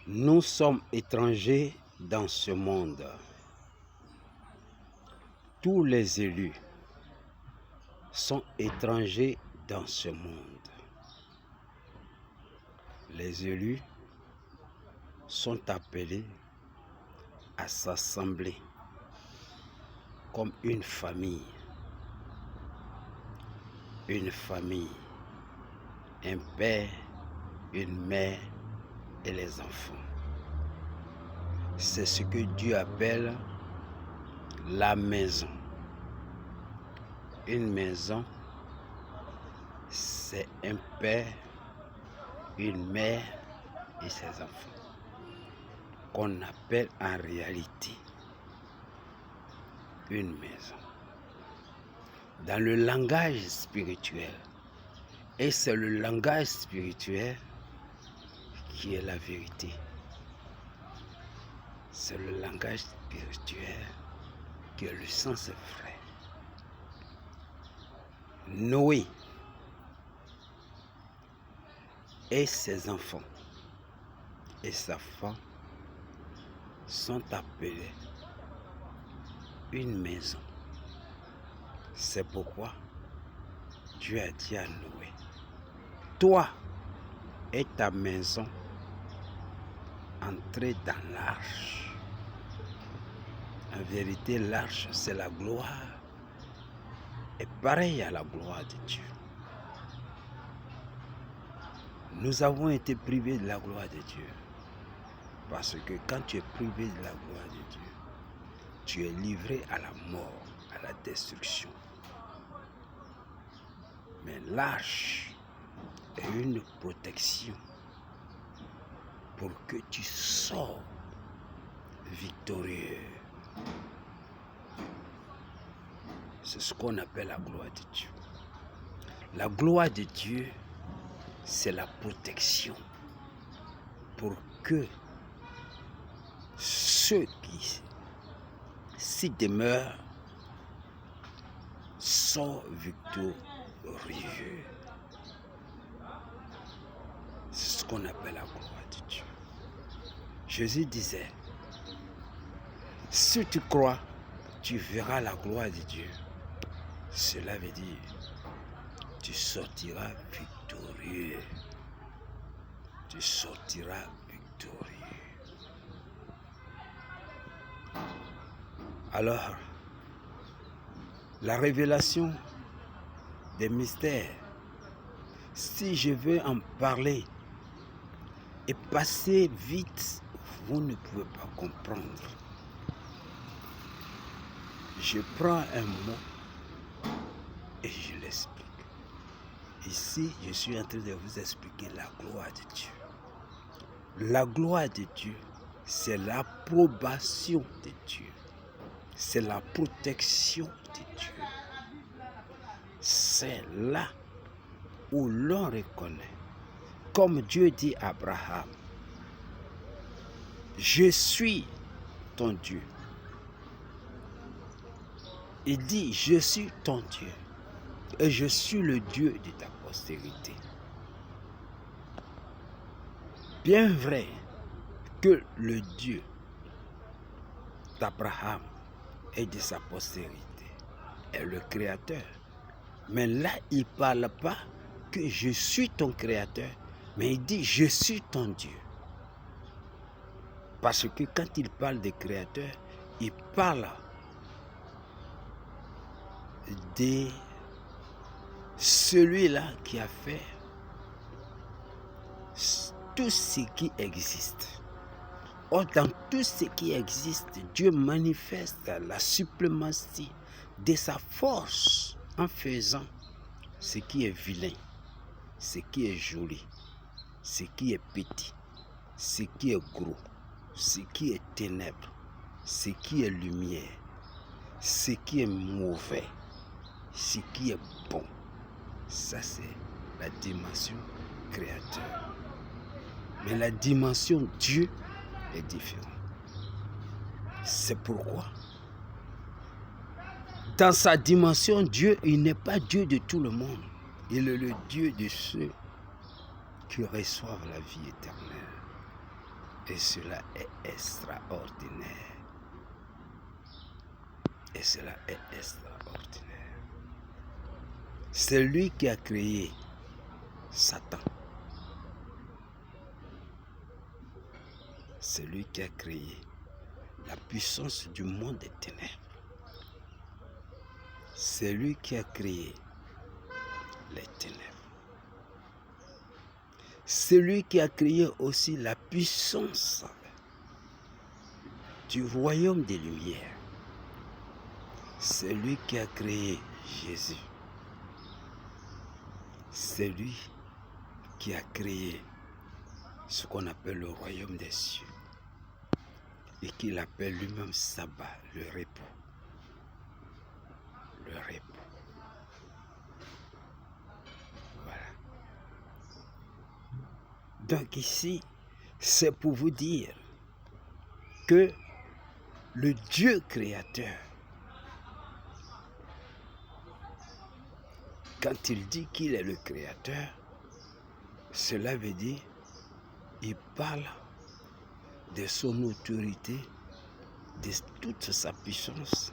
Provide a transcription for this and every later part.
Nous sommes étrangers dans ce monde. Tous les élus sont étrangers dans ce monde. Les élus sont appelés à s'assembler comme une famille. Une famille, un père, une mère et les enfants. C'est ce que Dieu appelle la maison. Une maison, c'est un père, une mère et ses enfants, qu'on appelle en réalité une maison. Dans le langage spirituel, et c'est le langage spirituel qui est la vérité. C'est le langage spirituel qui est le sens vrai. Noé et ses enfants et sa femme sont appelés une maison. C'est pourquoi Dieu a dit à Noé, toi et ta maison, entrez dans l'arche. En vérité, l'arche, c'est la gloire. Et pareil à la gloire de Dieu. Nous avons été privés de la gloire de Dieu. Parce que quand tu es privé de la gloire de Dieu, tu es livré à la mort, à la destruction. Mais l'arche est une protection pour que tu sors victorieux. C'est ce qu'on appelle la gloire de Dieu. La gloire de Dieu, c'est la protection pour que ceux qui s'y demeurent soient victorieux. C'est ce qu'on appelle la gloire de Dieu. Jésus disait, si tu crois, tu verras la gloire de Dieu. Cela veut dire, tu sortiras victorieux. Tu sortiras victorieux. Alors, la révélation des mystères, si je veux en parler et passer vite, vous ne pouvez pas comprendre. Je prends un mot et je l'explique. Ici, je suis en train de vous expliquer la gloire de Dieu. La gloire de Dieu, c'est l'approbation de Dieu. C'est la protection de Dieu. C'est là où l'on reconnaît, comme Dieu dit à Abraham, je suis ton Dieu. Il dit, je suis ton Dieu et je suis le Dieu de ta postérité. Bien vrai que le Dieu d'Abraham et de sa postérité est le Créateur. Mais là, il ne parle pas que je suis ton Créateur, mais il dit je suis ton Dieu. Parce que quand il parle de Créateur, il parle de celui-là qui a fait tout ce qui existe. Or, dans tout ce qui existe, Dieu manifeste la suprématie de sa force en faisant ce qui est vilain, ce qui est joli, ce qui est petit, ce qui est gros, ce qui est ténèbres, ce qui est lumière, ce qui est mauvais, ce qui est bon. Ça, c'est la dimension créateur. Mais la dimension Dieu est différente. C'est pourquoi, dans sa dimension, Dieu, il n'est pas Dieu de tout le monde. Il est le Dieu de ceux qui reçoivent la vie éternelle. Et cela est extraordinaire. Et cela est extraordinaire. C'est lui qui a créé Satan. C'est lui qui a créé la puissance du monde des ténèbres. C'est lui qui a créé les ténèbres. C'est lui qui a créé aussi la puissance du royaume des lumières. C'est lui qui a créé Jésus. C'est lui qui a créé ce qu'on appelle le royaume des cieux et qu'il appelle lui-même sabbat, le repos. Le repos. Voilà. Donc ici, c'est pour vous dire que le Dieu créateur, quand il dit qu'il est le créateur, cela veut dire qu'il parle de son autorité, de toute sa puissance,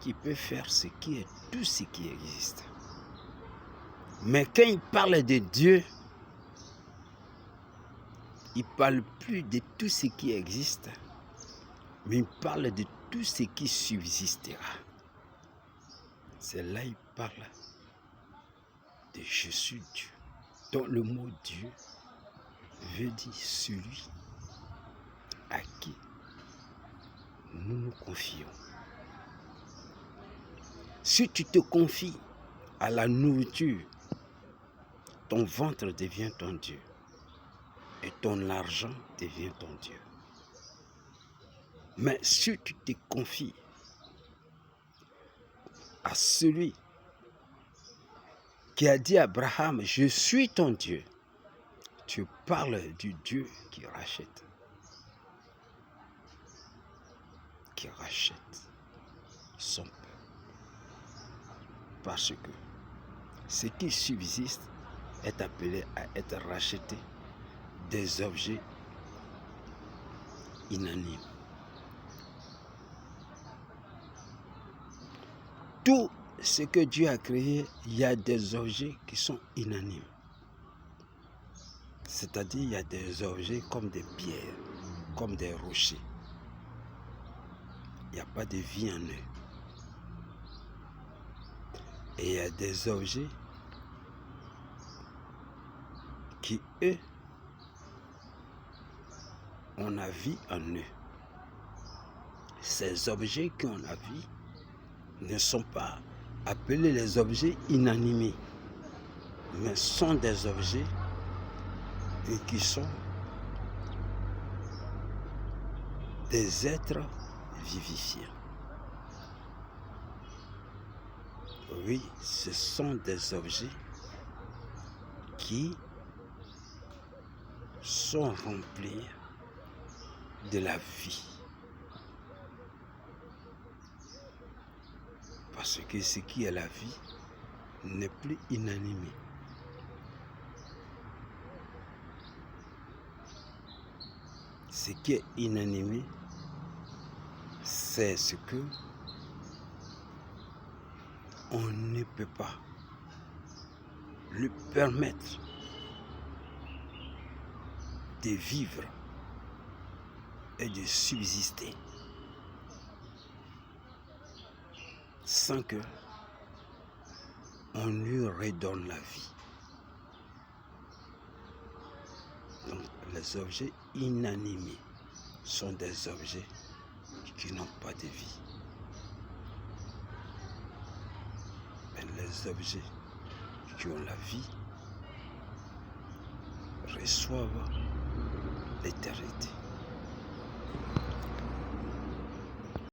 qui peut faire tout ce qui existe. Mais quand il parle de Dieu, il ne parle plus de tout ce qui existe, mais il parle de tout ce qui subsistera. C'est là qu'il parle de je suis Dieu. Donc le mot Dieu veut dire celui à qui nous nous confions. Si tu te confies à la nourriture, ton ventre devient ton Dieu et ton argent devient ton Dieu. Mais si tu te confies à celui qui a dit à Abraham, je suis ton Dieu, tu parles du Dieu qui rachète son peuple. Parce que ce qui subsiste est appelé à être racheté des objets inanimes. Tout ce que Dieu a créé, il y a des objets qui sont inanimes. C'est-à-dire, il y a des objets comme des pierres, comme des rochers. Il n'y a pas de vie en eux. Et il y a des objets qui, eux, ont la vie en eux. Ces objets qui ont la vie ne sont pas appelés les objets inanimés, mais sont des objets qui sont des êtres vivifiants. Oui, ce sont des objets qui sont remplis de la vie. Parce que ce qui est la vie n'est plus inanimé. Ce qui est inanimé, c'est ce que on ne peut pas lui permettre de vivre et de subsister sans que on lui redonne la vie. Donc les objets inanimés sont des objets qui n'ont pas de vie. Mais les objets qui ont la vie reçoivent l'éternité.